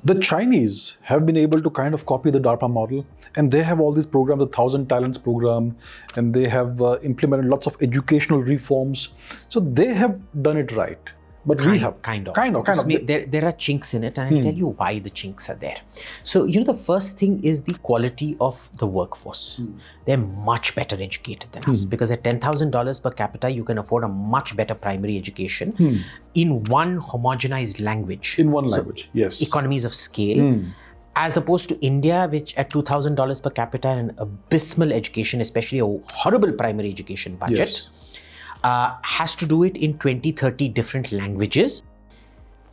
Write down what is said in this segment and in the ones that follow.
The Chinese have been able to kind of copy the DARPA model, and they have all these programs, the 1,000 Talents program, and they have implemented lots of educational reforms. So they have done it right. But we have kind of. There are chinks in it, and I'll tell you why the chinks are there. So, the first thing is the quality of the workforce. They're much better educated than us, because at $10,000 per capita, you can afford a much better primary education in one homogenized language. In one language, yes. Economies of scale. As opposed to India, which at $2,000 per capita and an abysmal education, especially a horrible primary education budget, has to do it in 20, 30 different languages.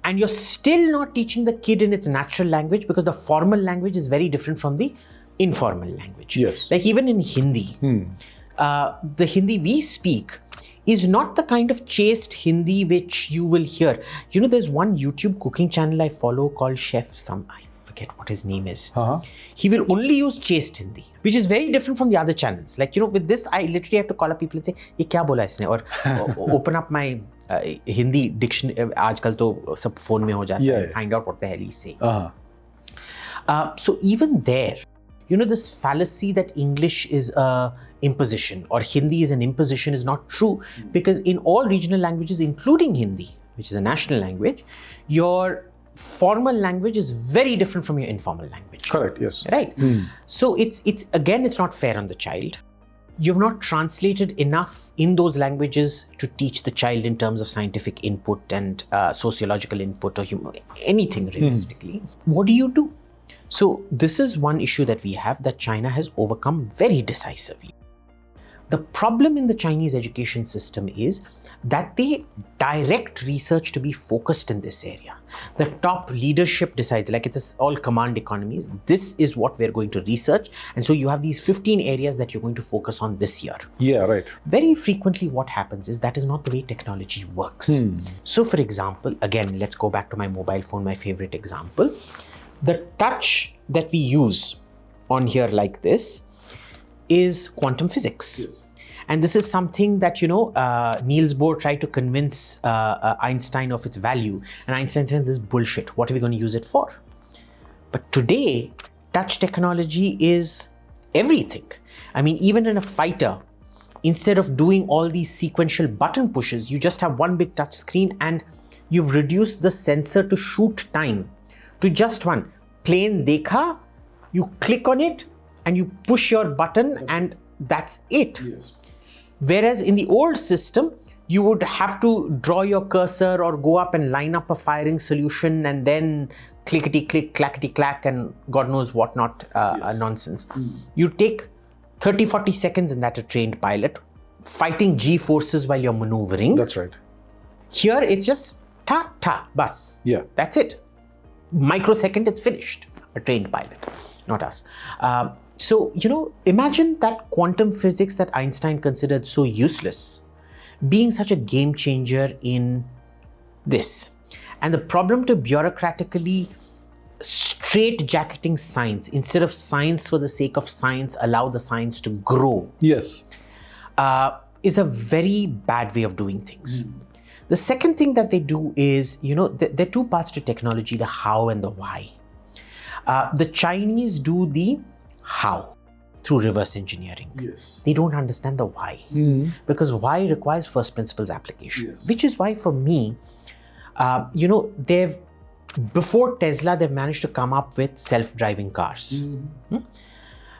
And you're still not teaching the kid in its natural language, because the formal language is very different from the informal language. Yes. Like even in Hindi, the Hindi we speak is not the kind of chaste Hindi which you will hear. There's one YouTube cooking channel I follow called Chef I forget what his name is. He will only use chaste Hindi, which is very different from the other channels. Like, with this, I literally have to call up people and say, "Ye kya bola isne?" Or open up my Hindi dictionary. Aajkal to sab phone mein ho jata hai. Find out what the hell he's saying. So even there, this fallacy that English is a imposition or Hindi is an imposition is not true, because in all regional languages, including Hindi, which is a national language, your formal language is very different from your informal language. Correct, yes. Right? So it's not fair on the child. You've not translated enough in those languages to teach the child in terms of scientific input and sociological input or anything realistically. What do? So this is one issue that we have that China has overcome very decisively. The problem in the Chinese education system is that they direct research to be focused in this area. The top leadership decides, like it's all command economies, this is what we're going to research. And so you have these 15 areas that you're going to focus on this year. Yeah, right. Very frequently what happens is that is not the way technology works. So for example, again, let's go back to my mobile phone, my favorite example. The touch that we use on here like this is quantum physics. Yes. And this is something that, Niels Bohr tried to convince Einstein of its value. And Einstein said, this is bullshit. What are we going to use it for? But today, touch technology is everything. I mean, even in a fighter, instead of doing all these sequential button pushes, you just have one big touch screen and you've reduced the sensor to shoot time to just one. Plane dekha, you click on it and you push your button and that's it. Yes. Whereas in the old system, you would have to draw your cursor or go up and line up a firing solution and then clickety-click, clackety-clack and God knows what not nonsense. You take 30-40 seconds in that a trained pilot fighting G-forces while you're maneuvering. That's right. Here, it's just ta-ta, bus. Yeah. That's it. Microsecond, it's finished. A trained pilot, not us. So, imagine that quantum physics that Einstein considered so useless being such a game changer in this. And the problem to bureaucratically straight-jacketing science, instead of science for the sake of science, allow the science to grow. Yes. Is a very bad way of doing things. The second thing that they do is, there are two parts to technology, the how and the why. The Chinese do the how through reverse engineering. Yes. They don't understand the why. Because why requires first principles application. Yes. Which is why for me, before Tesla, they've managed to come up with self-driving cars.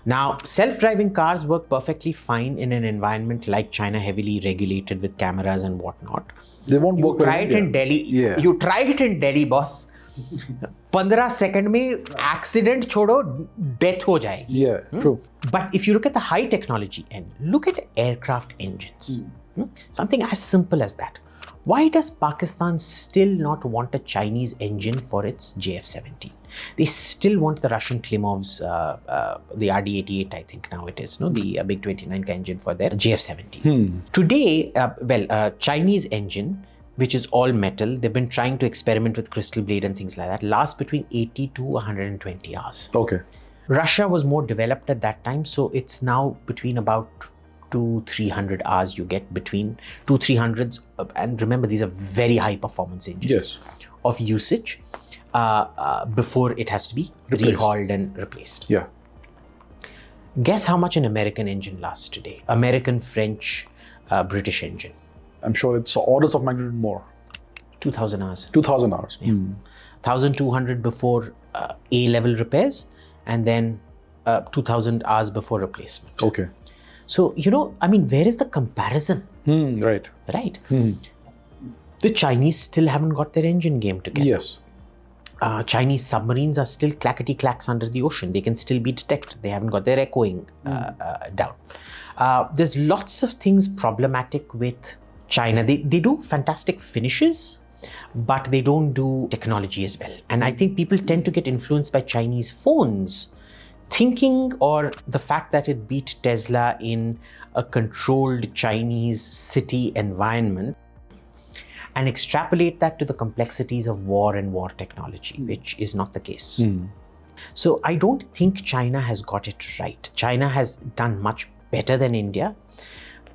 Now, self-driving cars work perfectly fine in an environment like China, heavily regulated with cameras and whatnot. They won't work. You try it in Delhi. Yeah. You try it in Delhi, boss. 15 seconds में accident छोड़ो, death हो जाएगी. Yeah, true. But if you look at the high technology end, look at aircraft engines. Something as simple as that. Why does Pakistan still not want a Chinese engine for its JF-17? They still want the Russian Klimovs, the RD-88, I think now it is, the MiG-29 engine for their JF-17s. Today, Chinese engine, which is all metal, they've been trying to experiment with crystal blade and things like that, lasts between 80 to 120 hours. Okay. Russia was more developed at that time, so it's now between about 200-300 hours you get between 200-300s, and remember these are very high performance engines. Yes. Of usage. before it has to be rehauled and replaced. Yeah. Guess how much an American engine lasts today? American, French, British engine. I'm sure it's orders of magnitude more. 2,000 hours. 2,000 hours. Yeah. 1,200 before A-level repairs, and then 2,000 hours before replacement. Okay. So, where is the comparison? Right. Right? The Chinese still haven't got their engine game together. Yes. Chinese submarines are still clackety-clacks under the ocean. They can still be detected. They haven't got their echoing down. There's lots of things problematic with China. They do fantastic finishes, but they don't do technology as well. And I think people tend to get influenced by Chinese phones, thinking or the fact that it beat Tesla in a controlled Chinese city environment, and extrapolate that to the complexities of war and war technology, which is not the case. So I don't think China has got it right. China has done much better than India.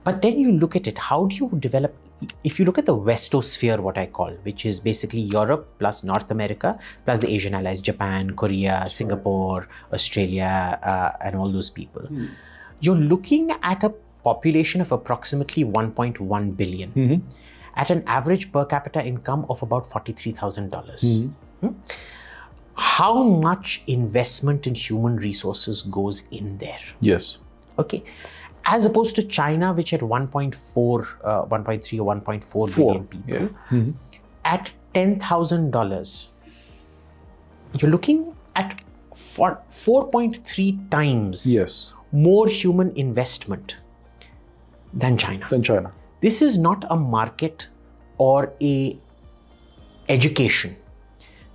But then you look at it, how do you develop? If you look at the Westosphere, what I call, which is basically Europe plus North America, plus the Asian allies, Japan, Korea, Singapore, Australia, and all those people, you're looking at a population of approximately 1.1 billion. At an average per capita income of about $43,000. How much investment in human resources goes in there? Yes. Okay. As opposed to China, which at 1.3 or 1.4 billion people, at $10,000, you're looking at 4.3 times more human investment than China. This is not a market or a education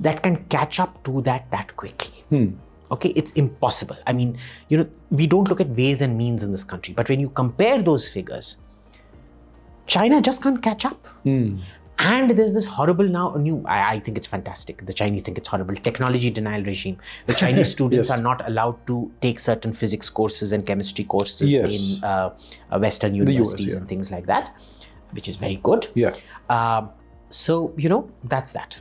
that can catch up to that quickly. Okay, it's impossible. I mean, we don't look at ways and means in this country, but when you compare those figures, China just can't catch up. And there's this horrible I think it's fantastic. The Chinese think it's horrible. Technology denial regime. The Chinese students are not allowed to take certain physics courses and chemistry courses in Western universities and things like that, which is very good. So, that's that.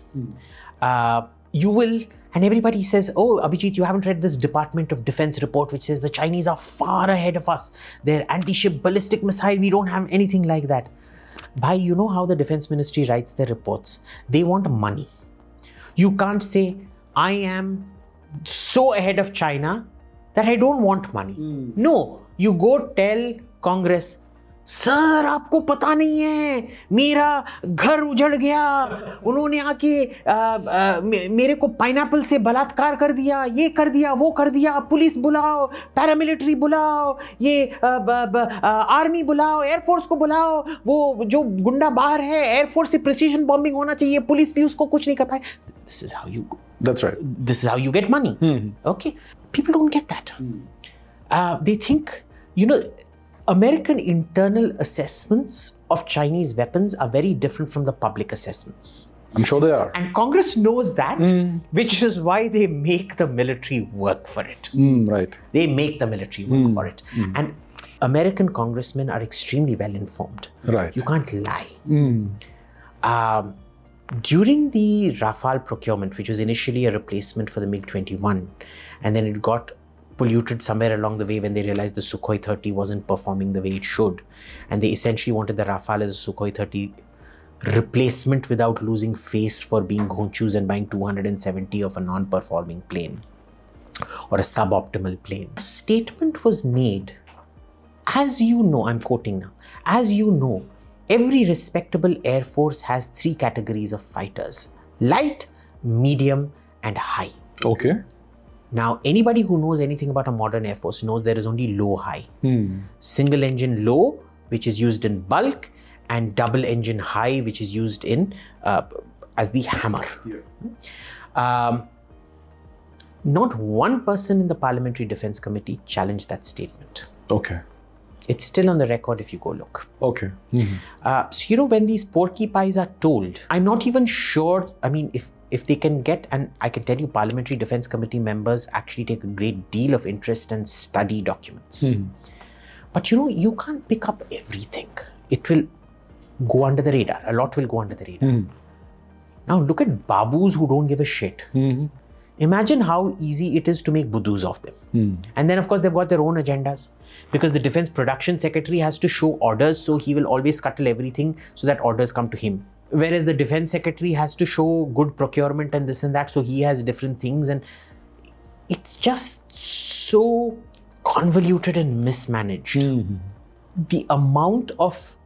You will, and everybody says, oh, Abhijit, you haven't read this Department of Defense report, which says the Chinese are far ahead of us. Their anti-ship ballistic missile, we don't have anything like that. You know how the Defense Ministry writes their reports? They want money. You can't say, I am so ahead of China that I don't want money. No, you go tell Congress, sir आपको पता नहीं है मेरा घर उजड़ गया उन्होंने आके मेरे को पाइनएप्पल से बलात्कार कर दिया ये कर दिया वो कर दिया पुलिस बुलाओ पैरामिलिट्री बुलाओ ये आर्मी बुलाओ एयरफोर्स को बुलाओ वो जो गुंडा बाहर है एयरफोर्स से प्रिसीजन बॉम्बिंग होना चाहिए पुलिस भी उसको कुछ नहीं कर पाए this is how you get money. Okay, people don't get that. They think American internal assessments of Chinese weapons are very different from the public assessments. I'm sure they are. And Congress knows that, which is why they make the military work for it. Right. They make the military work for it. And American congressmen are extremely well informed. Right. You can't lie. During the Rafale procurement, which was initially a replacement for the MiG-21, and then it got polluted somewhere along the way when they realized the Sukhoi 30 wasn't performing the way it should. And they essentially wanted the Rafale as a Sukhoi 30 replacement without losing face for being Ghonchus and buying 270 of a non-performing plane or a suboptimal plane. A statement was made, as you know, I'm quoting now, as you know, every respectable Air Force has 3 categories of fighters: light, medium, and high. Okay. Now, anybody who knows anything about a modern Air Force knows there is only low-high. Single engine low, which is used in bulk, and double engine high, which is used in as the hammer. Not one person in the Parliamentary Defense Committee challenged that statement. Okay. It's still on the record if you go look. Okay. So, when these porky pies are told, I'm not even sure, if they can get, and I can tell you Parliamentary Defense Committee members actually take a great deal of interest and study documents. But you can't pick up everything. It will go under the radar. A lot will go under the radar. Now look at babus who don't give a shit. Imagine how easy it is to make budus of them. And then of course they've got their own agendas, because the defense production secretary has to show orders, so he will always scuttle everything so that orders come to him. Whereas the defense secretary has to show good procurement and this and that, so he has different things, and it's just so convoluted and mismanaged. The amount of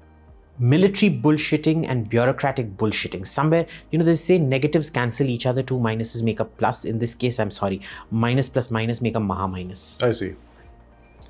military bullshitting and bureaucratic bullshitting. Somewhere, they say negatives cancel each other, two minuses make a plus. In this case, I'm sorry, minus plus minus make a maha minus. I see.